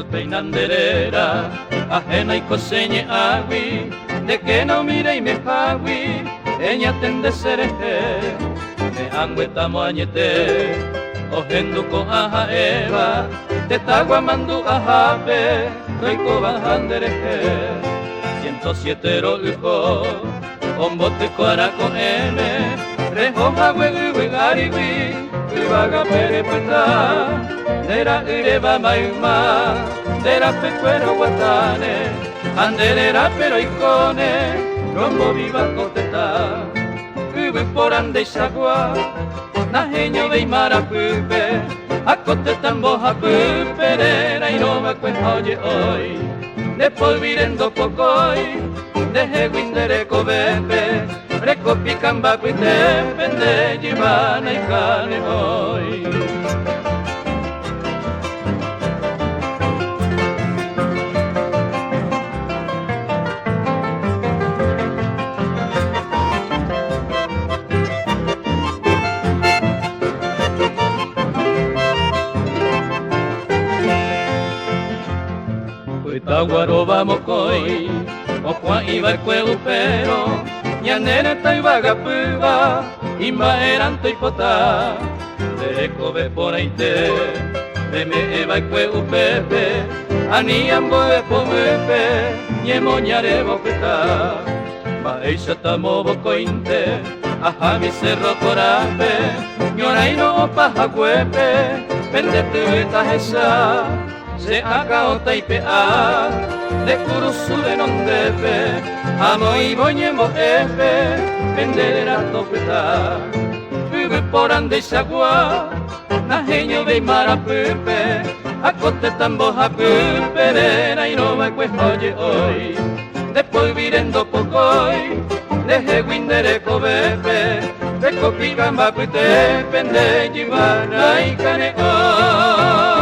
peinanderera, ajena y coseñe agui, de que no mire y me jagui, ella tende sereje, me angüeta moañete, ojenduko aja eva, te taguamandu ajape, roiko bajandereje, 107 ro ujo, ombote coaraco eme, rejoja huegarigui, ubaga perepeta, dera ureba mayuma, dera pecuero guatane, anderera pero icone, rombo viva coteta, ubu porande xagua, najeño de imarapupe, acotetan boja puperera y no me oye hoy, de polvirendo pocoy, de jeguindere cobebe, recopican bacuite, pende yibana y cane hoy. Taguaro vamos coi, o Juan iba el cuello pero, ñanera tai vagapuba, imba eran toi pota, de cobe por ahí te, me eva el cuello pepe, aniambo de pomepe, ñemoñare bopeta, maisha tamo bocointe, aja mi cerro corape, ñoraino paja cuepe, pende tu esa. Se acao taipea, de curusu de nondepe, amo y boñemo epe, pendelera topeta, ubu porande xagua, najeño de imarapupe, acote tamboja puperera y no me oye hoy, de polvirendo pocoy, de jeguindere cobepe, de copican bacuite, pende yibana y cane hoy.